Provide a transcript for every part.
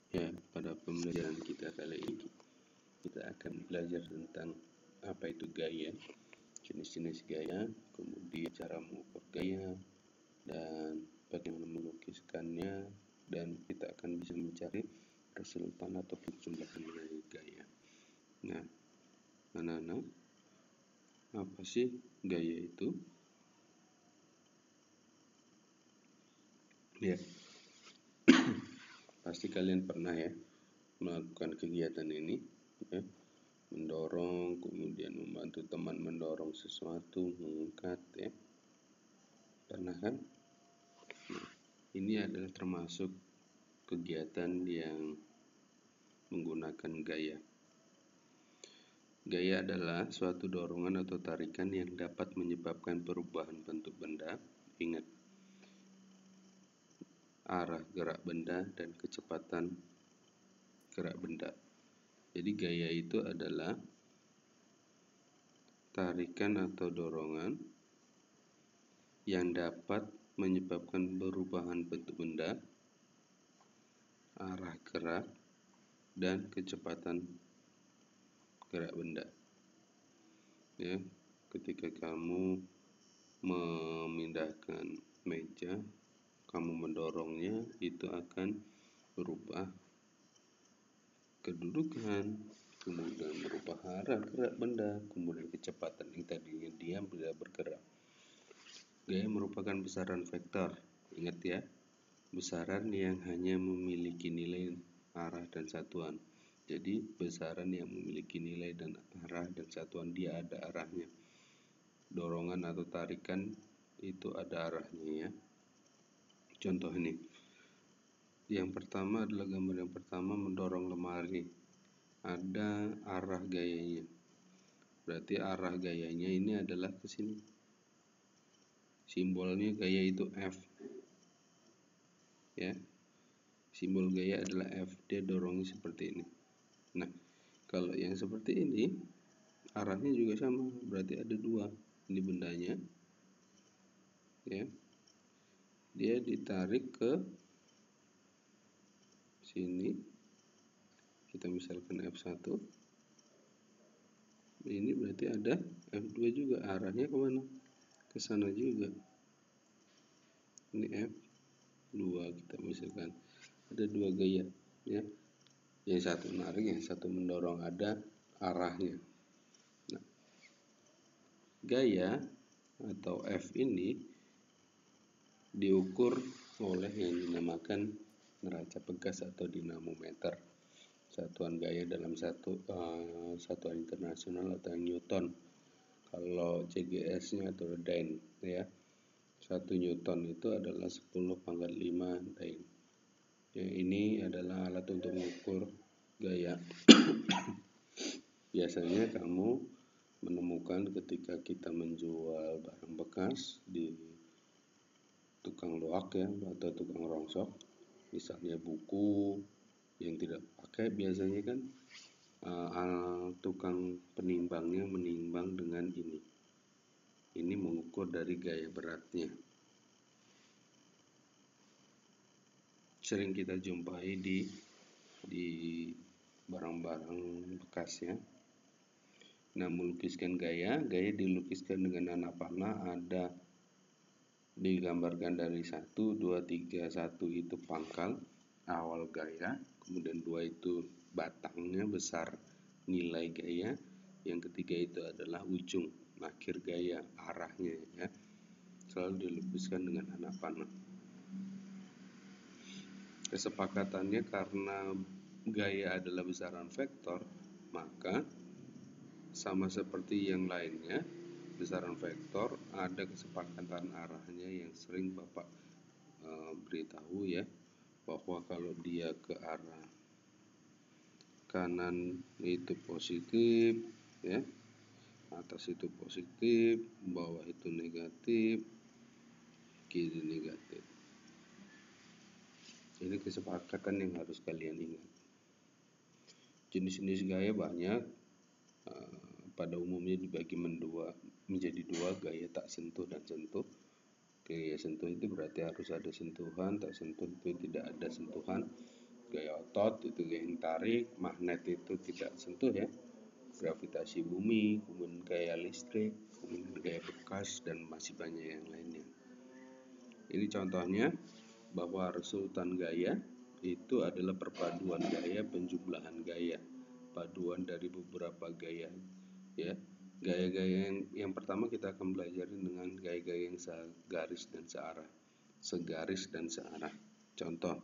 Ya, pada pembelajaran kita kali ini kita akan belajar tentang apa itu gaya, jenis-jenis gaya, kemudian cara mengukur gaya, dan bagaimana melukiskannya, dan kita akan bisa mencari resultan atau jumlahan dari gaya. Nah, anak-anak, apa sih gaya itu? Ya, pasti kalian pernah ya melakukan kegiatan ini, ya, mendorong, kemudian membantu teman mendorong sesuatu, mengangkat, ya, pernah kan? Nah, ini adalah termasuk kegiatan yang menggunakan gaya. Gaya adalah suatu dorongan atau tarikan yang dapat menyebabkan perubahan bentuk benda. Ingat, arah gerak benda dan kecepatan gerak benda. Jadi gaya itu adalah tarikan atau dorongan yang dapat menyebabkan perubahan bentuk benda, arah gerak, dan kecepatan gerak benda. Ya, ketika kamu memindahkan meja, kamu mendorongnya, itu akan berubah kedudukan, kemudian berubah arah gerak benda, kemudian kecepatan yang tadinya diam tidak bergerak. Gaya merupakan besaran vektor. Ingat ya, besaran yang hanya memiliki nilai arah dan satuan. Jadi besaran yang memiliki nilai dan arah dan satuan, dia ada arahnya. Dorongan atau tarikan itu ada arahnya, ya. Contoh ini. Yang pertama adalah gambar yang pertama, mendorong lemari. Ada arah gayanya. Berarti arah gayanya ini adalah ke sini. Simbolnya gaya itu F. Ya. Simbol gaya adalah F. Dia dorongnya seperti ini. Nah, kalau yang seperti ini arahnya juga sama. Berarti ada dua. Ini bendanya. Ya. Dia ditarik ke sini, kita misalkan F1, ini berarti ada F2 juga, arahnya kemana? Ke sana juga. Ini F2, kita misalkan ada dua gaya, ya. Yang satu menarik, yang satu mendorong, ada arahnya. Nah, gaya atau F ini diukur oleh yang dinamakan neraca pegas atau dinamometer. Satuan gaya dalam satuan internasional atau Newton. Kalau CGS-nya atau Dyne, ya. 1 Newton itu adalah 10⁵ Dyne. Ya, ini adalah alat untuk mengukur gaya. Biasanya kamu menemukan ketika kita menjual barang bekas di tukang loak, ya, atau tukang rongsok, misalnya buku yang tidak pakai, biasanya kan tukang penimbangnya menimbang dengan ini. Ini mengukur dari gaya beratnya. Sering kita jumpai di barang-barang bekas, ya. Nah, melukiskan gaya dilukiskan dengan anak panah, ada digambarkan dari 1, 2, 3. 1 itu pangkal awal gaya, kemudian 2 itu batangnya, besar nilai gaya, yang ketiga itu adalah ujung akhir gaya, arahnya, ya. Selalu dilukiskan dengan anak panah. Kesepakatannya karena gaya adalah besaran vektor, maka sama seperti yang lainnya, besaran vektor ada kesepakatan arahnya yang sering Bapak beritahu, ya, bahwa kalau dia ke arah kanan itu positif, ya, atas itu positif, bawah itu negatif, kiri negatif. Ini kesepakatan yang harus kalian ingat. Jenis-jenis gaya banyak, pada umumnya dibagi menjadi dua, gaya tak sentuh dan sentuh. Gaya sentuh itu berarti harus ada sentuhan, tak sentuh itu tidak ada sentuhan. Gaya otot itu gaya yang tarik, magnet itu tidak sentuh ya, gravitasi bumi, kemudian gaya listrik, kemudian gaya bekas, dan masih banyak yang lainnya. Ini contohnya bahwa resultan gaya itu adalah perpaduan gaya, penjumlahan gaya, paduan dari beberapa gaya ya. Gaya-gaya yang pertama kita akan belajar dengan gaya-gaya yang segaris dan searah. Contoh,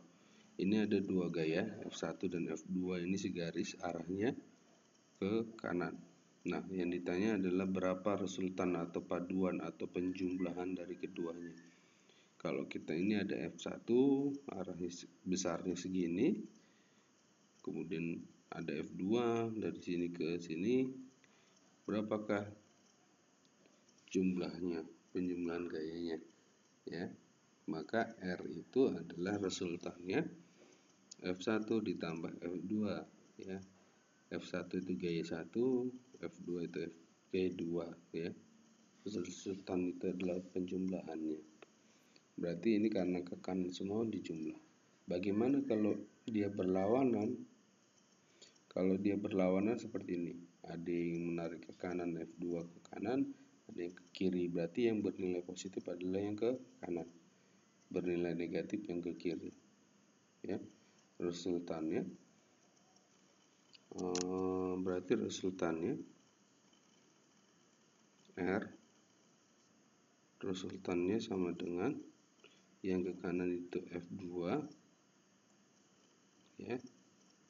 ini ada dua gaya, F1 dan F2, ini segaris, arahnya ke kanan. Nah, yang ditanya adalah berapa resultan atau paduan atau penjumlahan dari keduanya. Kalau kita ini ada F1, arahnya besarnya segini, kemudian ada F2 dari sini ke sini, berapakah jumlahnya, penjumlahan gayanya ya? Maka R itu adalah resultannya F1 ditambah F2 ya. F1 itu gaya 1, F2 itu gaya 2 ya. Resultan itu adalah penjumlahannya. Berarti ini karena ke kanan semua dijumlah. Bagaimana kalau dia berlawanan? Kalau dia berlawanan seperti ini, ada yang menarik ke kanan, F2 ke kanan, ada yang ke kiri. Berarti yang bernilai positif adalah yang ke kanan, bernilai negatif yang ke kiri ya. Resultannya berarti resultannya R, resultannya sama dengan yang ke kanan itu F2 ya,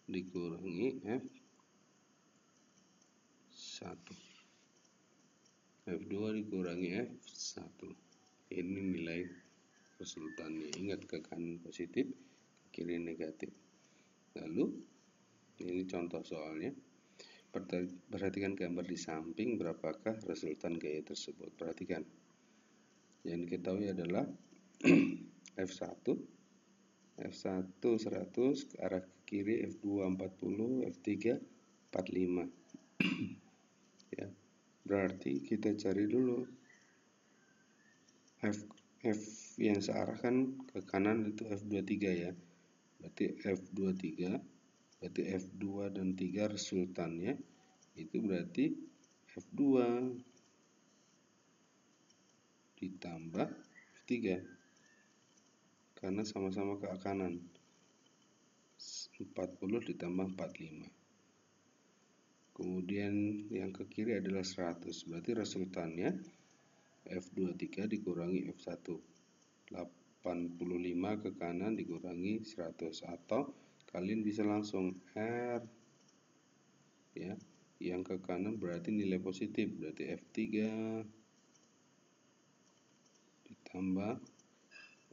dikurangi F1. F2 dikurangi F1. Ini nilai resultannya. Ingat, ke kanan positif, ke kiri negatif. Lalu ini contoh soalnya. Perhatikan gambar di samping, berapakah resultan gaya tersebut. Perhatikan. Yang diketahui adalah F1 100 ke arah ke kiri, F2 40, F3 45 ya. Berarti kita cari dulu F yang searah kan ke kanan itu F23 ya. Berarti F23, berarti F2 dan 3 resultannya itu berarti F2 ditambah F3 karena sama-sama ke kanan. 40 ditambah 45. Kemudian yang ke kiri adalah 100. Berarti resultannya F23 dikurangi F1. 85 ke kanan dikurangi 100. Atau kalian bisa langsung R ya. Yang ke kanan berarti nilai positif. Berarti F3 ditambah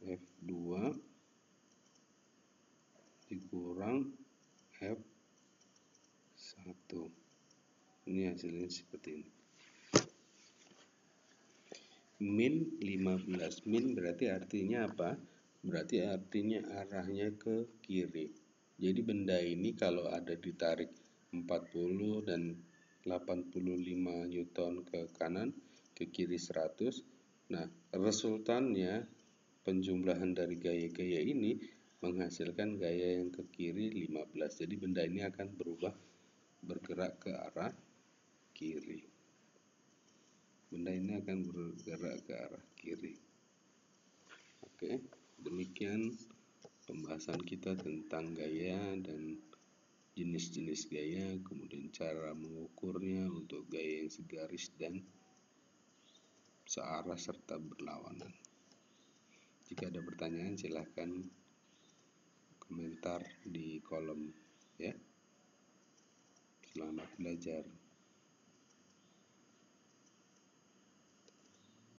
F2 dikurang F1. Ini hasilnya seperti ini. Min 15. Min berarti artinya apa? Berarti artinya arahnya ke kiri. Jadi benda ini kalau ada ditarik 40 dan 85 Newton ke kanan, ke kiri 100. Nah, resultannya penjumlahan dari gaya-gaya ini menghasilkan gaya yang ke kiri 15. Jadi benda ini akan bergerak ke arah kiri. Benda ini akan bergerak ke arah kiri. Oke, demikian pembahasan kita tentang gaya dan jenis-jenis gaya, kemudian cara mengukurnya untuk gaya yang segaris dan searah serta berlawanan. Jika ada pertanyaan silahkan komentar di kolom ya. Selamat belajar.